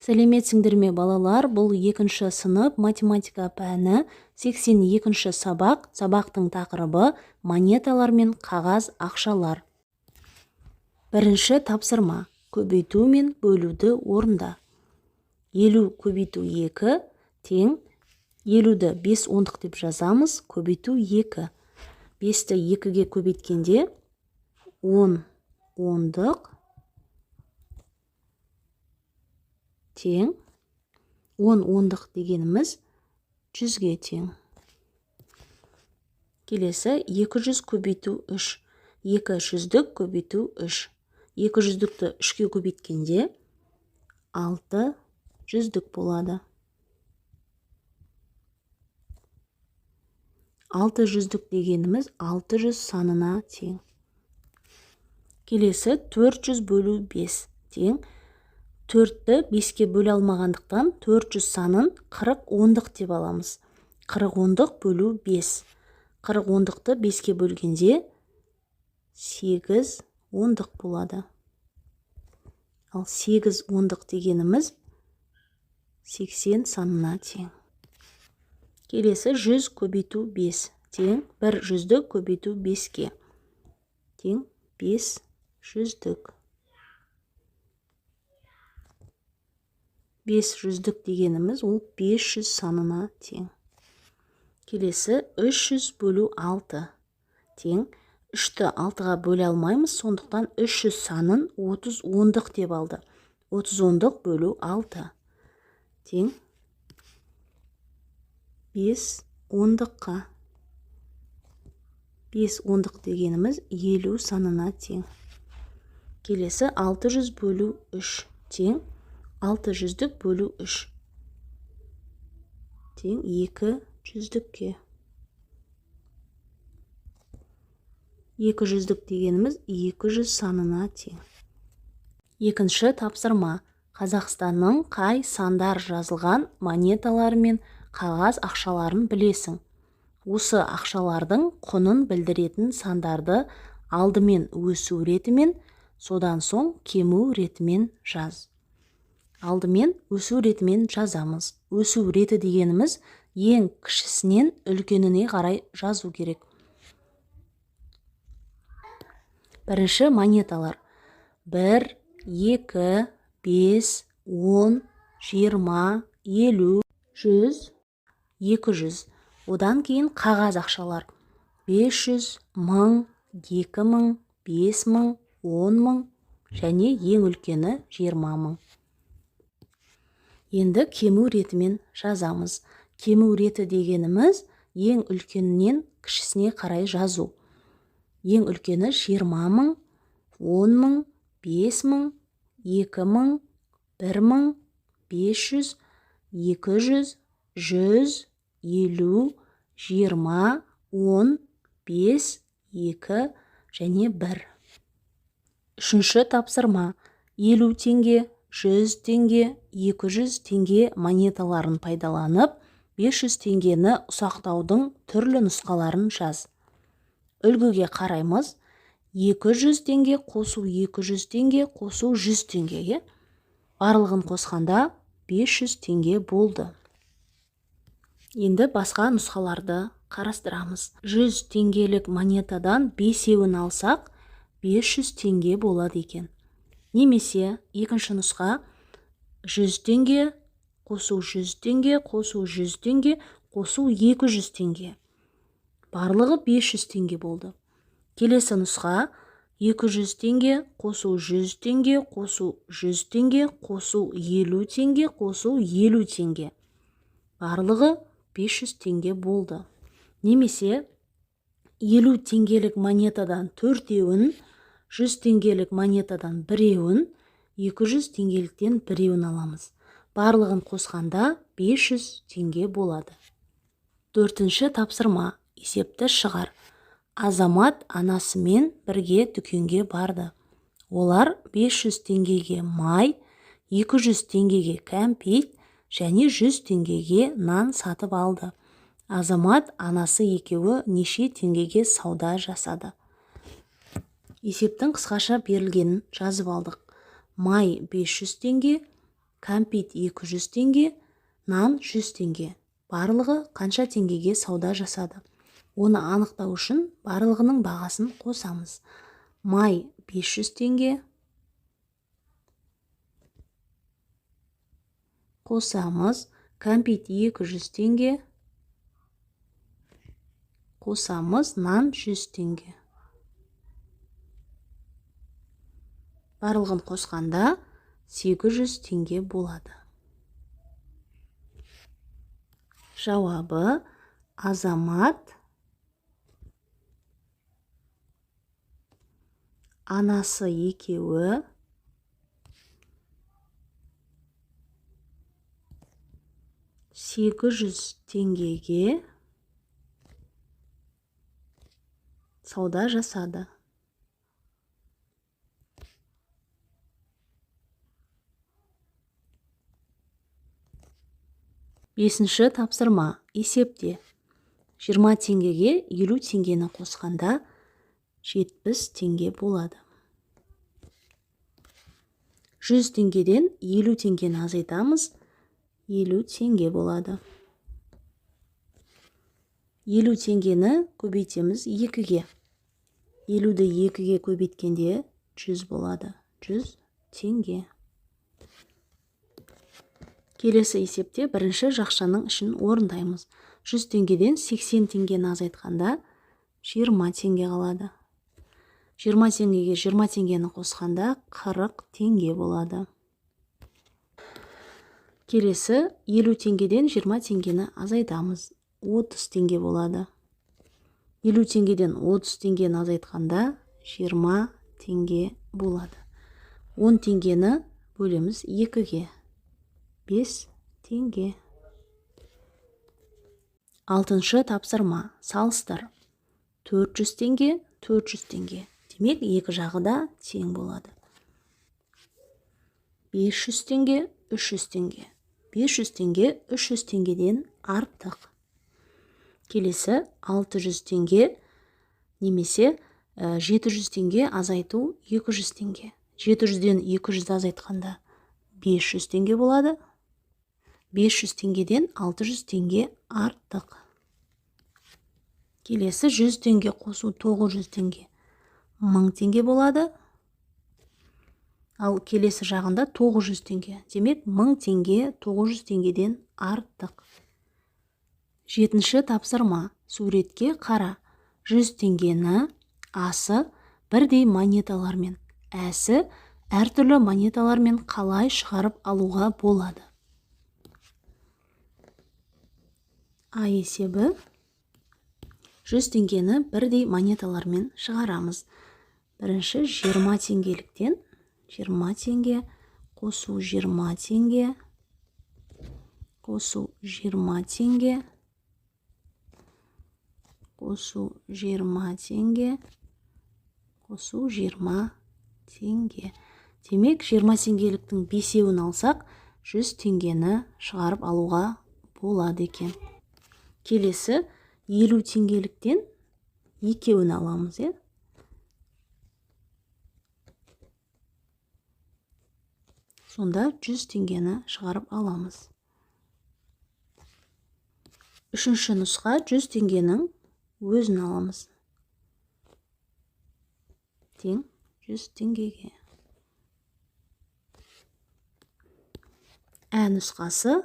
Сәлеметсіңдер ме балалар, бұл 2-ші сынып математика пәні 82-ші сабақ. Сабақтың тақырыбы монеталар мен қағаз ақшалар. Бірінші тапсырма. Көбейту мен бөлуді орында. 50 көбейту 2 тең 50-ді 5 ондық деп жазамыз. Көбейту 2. 5-ті 2-ге көбейткенде 10 ондық тең 10 ондық дегеніміз 100-ге тең. Келесі 200 көбейту 3. 200-дік көбейту 3. 200-дікті 3-ке көбейткенде 600-дік болады. 600-дік дегеніміз 600 санына тең. Келесі 400 бөлу 5 тең. 4-ті 5-ке бөле алмағандықтан 400 санын 40 ондық деп аламыз. 40 ондық бөлу 5. 40 ондықты 5-ке бөлгенде 8 ондық болады. Ал 8 ондық дегеніміз 80 санына тең. Келесі 100 көбейту 5 тең 100-ді көбейту 5-ке тең 500-дік. 500-дік дегеніміз ол 500 санына тең. Келесі 300 бөлу 6 тең 3-ті 6-ға бөле алмаймыз, сондықтан 300 санын 30 ондық деп алды. 30 ондық бөлу 6 тең 5 ондыққа. 5 ондық дегеніміз 50 санына тең. Келесі 600 бөлу 3 тең 600-дік бөлу 3 тең 200-дікке. 200-дік дегеніміз 200 санына тең. Екінші тапсырма. Қазақстанның қай сандар жазылған монеталары мен қағаз ақшаларын білесің. Осы ақшалардың құнын білдіретін сандарды алдымен өсу ретімен, содан соң кему ретімен жаз. Алдымен өсу ретімен жазамыз. Өсу реті дегеніміз ең кішісінен үлкеніне қарай жазу керек. Бірінші монеталар. 1, 2, 5, 10, 20, 50, 100, 200. Одан кейін қағаз ақшалар. 500, 1000, 2000, 5000, 10.000 және ең үлкені 20.000. Енді кему ретімен жазамыз. Кему реті дегеніміз ең үлкенінен кішісіне қарай жазу. Ең үлкені 20.000, 10.000, 5.000, 2.000, 1.000, 500, 200, 100, 50, 20, 10, 5, 2 және 1. Үшінші тапсырма. 50 теңге, 100 теңге, 200 теңге монеталарын пайдаланып, 500 теңгені ұсақтаудың түрлі нұсқаларын жаз. Үлгіге қараймыз. 200 теңге қосу 200 теңге қосу 100 теңгеге. Барлығын қосқанда 500 теңге болды. Енді басқа нұсқаларды қарастырамыз. 100 теңгелік монетадан 5-еуін алсақ, 500 теңге болады екен. Немесе екінші нұсқа 100 теңге қосу 100 теңге қосу 100 теңге қосу 200 теңге. Барлығы 500 теңге болды. Келесі нұсқа 200 теңге қосу 100 теңге қосу 100 теңге қосу 50 теңге қосу 50 теңге. Барлығы 500 теңге болды. Немесе 50 теңгелік монетадан 4-еуін, 100 теңгелік монетадан 1-еуін, 200 теңгеліктен 1-еуін аламыз. Барлығын қосқанда 500 теңге болады. Төртінші тапсырма. Есепті шығар. Азамат анасымен бірге дүкенге барды. Олар 500 теңгеге май, 200 теңгеге кәмпит және 100 теңгеге нан сатып алды. Азамат анасы екеуі неше теңгеге сауда жасады. Есептің қысқаша берілгенін жазып алдық. Май 500 теңге, кәмпит 200 теңге, нан 100 теңге. Барлығы қанша теңгеге сауда жасады? Оны анықтау үшін барлығының бағасын қосамыз. Май 500 теңге. Қосамыз. Кәмпит 200 теңге. Қосамыз. Нан 100 теңге. Барлығын қосқанда 800 теңге болады. Жауабы: Азамат анасы екеуі 800 теңгеге сауда жасады. Бесінші тапсырма. Есепте. 20 теңгеге 50 теңгені қосқанда 70 теңге болады. 100 теңгеден 50 теңгені азайтамыз, 50 теңге болады. 50 теңгені көбейтеміз 2-ге. 50-ді 2-ге көбейткенде 100 болады. 100 теңге. Келесі есепте бірінші жақшаның ішін орындаймыз. 100 теңгеден 80 теңгені азайтқанда 20 теңге қалады. 20 теңгеге 20 теңгені қосқанда 40 теңге болады. Келесі 50 теңгеден 20 теңгені азайтамыз. 30 теңге болады. 50 теңгеден 30 теңгені азайтқанда 20 теңге болады. 10 теңгені бөлеміз 2-ге. 5 теңге. Алтыншы тапсырма. Салыстыр. 400 теңге, 400 теңге. Демек, екі жағы да тең болады. 500 теңге, 300 теңге. 500 теңге 300 теңгеден артық. Келесі 600 теңге немесе 700 теңге азайту 200 теңге. 700-ден 200 азайтқанда 500 теңге болады. 500 теңгеден 600 теңге артық. Келесі 100 теңге қосу 900 теңге. 1000 теңге болады. Ал келесі жағында 900 теңге. Демек 1000 теңге 900 теңгеден артық. Жетінші тапсырма. Суретке қара. 100 теңгені асы бірдей монеталармен, әсі әртүрлі монеталармен қалай шығарып алуға болады? А есебі 100 теңгені бірдей монеталармен шығарамыз. Бірінші 20 теңгеліктен 20 теңге қосу 20 теңге қосу 20 теңге қосу 20 теңге қосу 20 теңге. Демек 20 теңгеліктің 5-еуін алсақ 100 теңгені шығарып алуға болады екен. Келесі 50 теңгеліктен 2-еуін аламыз. Сонда 100 теңгені шығарып аламыз. Үшінші нұсқа 100 теңгенің өзін аламыз. Тең 100 теңгеге. Ә нұсқасы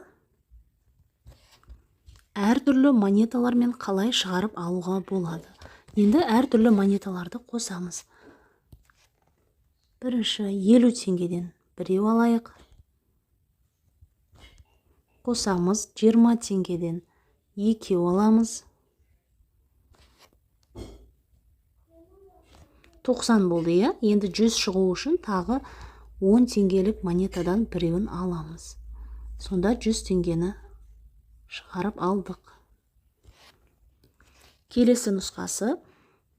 әртүрлі монеталармен қалай шығарып алуға болады. Енді әртүрлі монеталарды қосамыз. Бірінші 50 теңгеден біреу алайық. Қосамыз 20 теңгеден 2 аламыз. 90 болды, Енді 100 шығу үшін тағы 10 теңгелік монетадан біреуін аламыз. Сонда 100 теңгені шығарып алдық. Келесі нұсқасы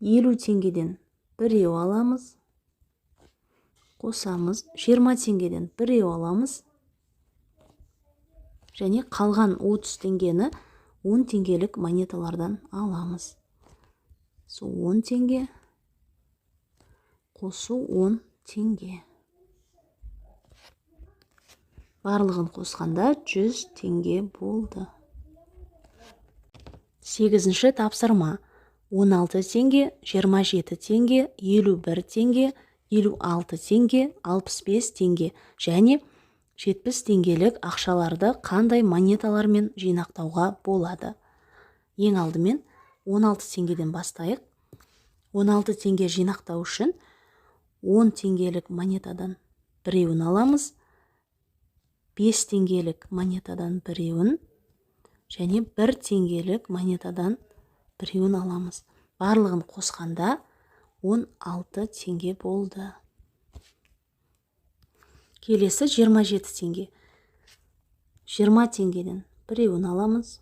50 теңгеден біреу аламыз. Қосамыз 20 теңгеден біреу аламыз. Және қалған 30 теңгені 10 теңгелік монеталардан аламыз. Сол 10 теңге қосу 10 теңге. Барлығын қосқанда 100 теңге болды. 8-ші тапсырма. 16 теңге, 27 теңге, 51 теңге, 56 теңге, 65 теңге және 70 теңгелік ақшаларды қандай монеталармен жинақтауға болады? Ең алдымен 16 теңгеден бастайық. 16 теңге жинақтау үшін 10 теңгелік монетадан біреуін аламыз, 5 теңгелік монетадан біреуін және 1 теңгелік монетадан біреуін аламыз. Барлығын қосқанда 16 теңге болды. Келесі 27 теңге. 20 теңгеден біреуін аламыз.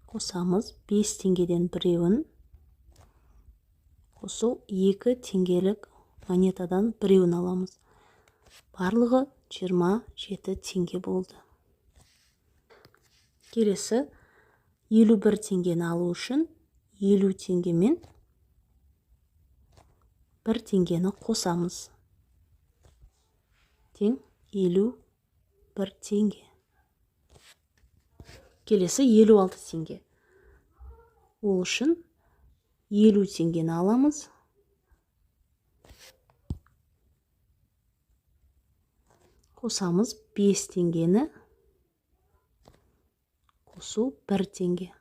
Қосамыз, 5 теңгеден біреуін. Қосу 2 теңгелік монетадан біреуін аламыз. Барлығы 27 теңге болды. Келесі 51 теңгені алу үшін 50 теңгемен 1 теңгені қосамыз. Тең 51 теңге. Келесі 56 теңге. Ол үшін 50 теңгені аламыз. Қосамыз 5 теңгені. Қосу 1 теңге.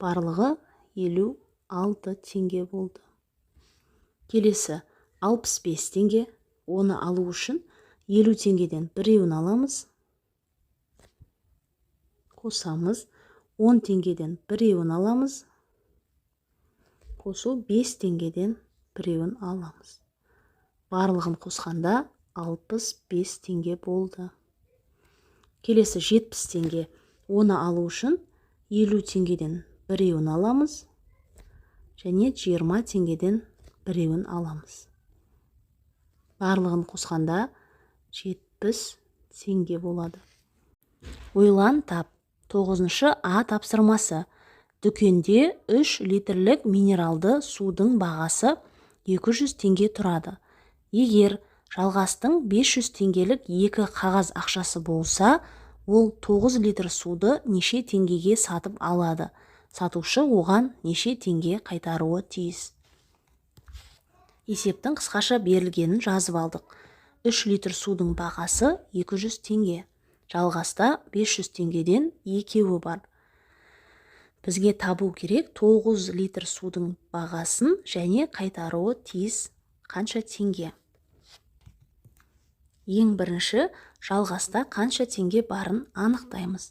Барлығы 56 теңге болды. Келесі 65 теңге. Оны алу үшін 50 теңгеден біреуін аламыз. Қосамыз, 10 теңгеден біреуін аламыз. Қосу 5 теңгеден біреуін аламыз. Барлығын қосқанда 65 теңге болды. Келесі 70 теңге. Оны алу үшін 50 теңгеден біреуін аламыз. Және 20 теңгеден біреуін аламыз. Барлығын қосқанда 70 теңге болады. Ойлан тап. 9-шы А тапсырмасы. Дүкенде 3 литрлік минералды судың бағасы 200 теңге тұрады. Егер жалғастың 500 теңгелік 2 қағаз ақшасы болса, ол 9 литр суды неше теңгеге сатып алады? Сатушы оған неше теңге қайтаруы тиіс? Есептің қысқаша берілгенін жазып алдық. 3 литр судың бағасы 200 теңге. Жалғаста 500 теңгеден екеуі бар. Бізге табу керек 9 литр судың бағасын және қайтаруы тиіс қанша теңге. Ең бірінші жалғаста қанша теңге барын анықтаймыз.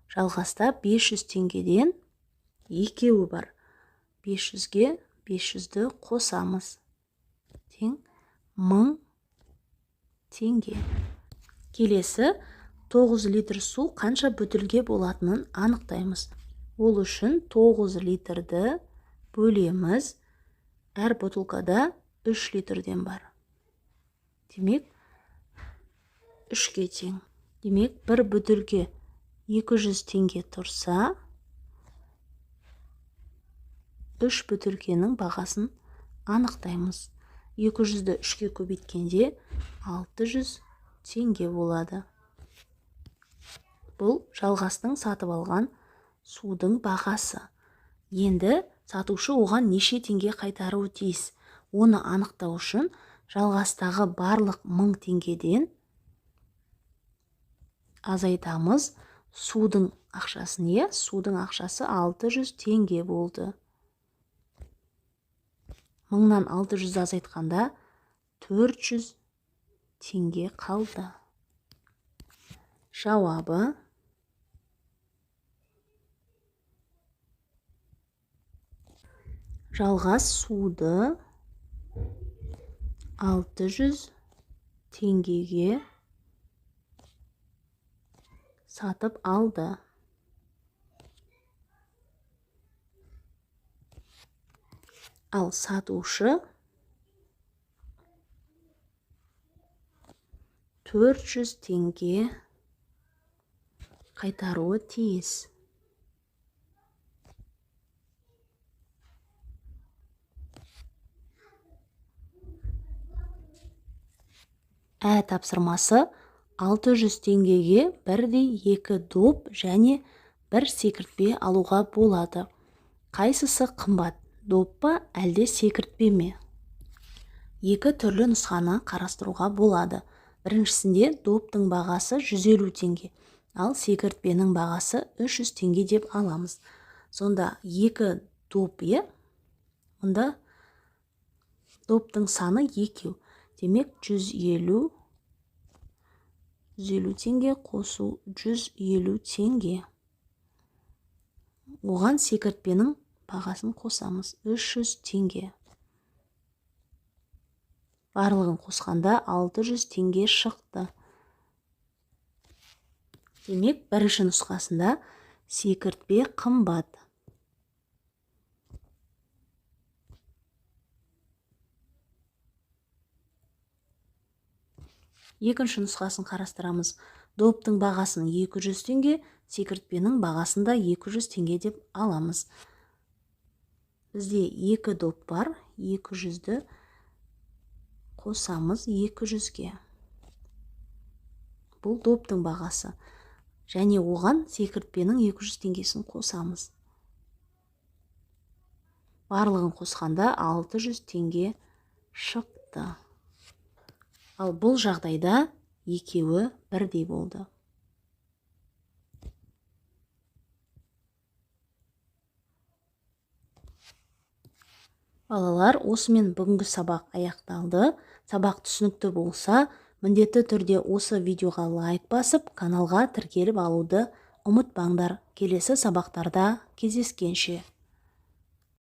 Жалғаста 500 теңгеден екеуі бар. 500-ге 500-ді қосамыз. Тең 1000 теңге. Келесі 9 литр су қанша бөтелке болатынын анықтаймыз. Ол үшін 9 литрді бөлеміз. Әр бөтелкада 3 литрден бар. Демек 3-ке тең. Демек бір бөтелке 200 теңге тұрса, 3 бөтелкенің бағасын анықтаймыз. 200-ді 3-ке көбейткенде 600 теңге болады. Бұл жалғастың сатып алған судың бағасы. Енді сатушы оған неше теңге қайтаруы тиіс? Оны анықтау үшін жалғастағы барлық 1000 теңгеден азайтамыз судың ақшасын. Судың ақшасы 600 теңге болды. 1000-нан 600 азайтқанда 400 теңге қалды. Жауабы жалғас суды 600 теңгеге сатып алды. Ал сатушы 400 теңге қайтаруы тиіс. тапсырмасы 600 теңгеге бірдей 2 доп және 1 секіртпе алуға болады. Қайсысы қымбат, доп па әлде секіртпе ме? Екі түрлі нұсқаны қарастыруға болады. Біріншісінде доптың бағасы 150 теңге, ал секіртпенің бағасы 300 теңге деп аламыз. Сонда 2 доп, мұнда доптың саны 2. Демек 150 теңге қосу 150 теңге. Оған секіртпенің бағасын қосамыз 300 теңге. Барлығын қосқанда 600 теңге шықты. Демек, бірінші нұсқасында секіртпе қымбат. Екінші нұсқасын қарастырамыз. Доптың бағасын 200 теңге, секіртпенің бағасын да 200 теңге деп аламыз. Бізде 2 доп бар, 200-ді қосамыз 200-ге. Бұл доптың бағасы. Және оған секіртпенің 200 теңгесін қосамыз. Барлығын қосқанда 600 теңге шықты. Ал бұл жағдайда екеуі бірдей болды. Балалар, осымен бүгінгі сабақ аяқталды. Сабақ түсінікті болса, міндетті түрде осы видеоға лайк басып, каналға тіркеліп алуды ұмытпаңдар. Келесі сабақтарда кездескенше.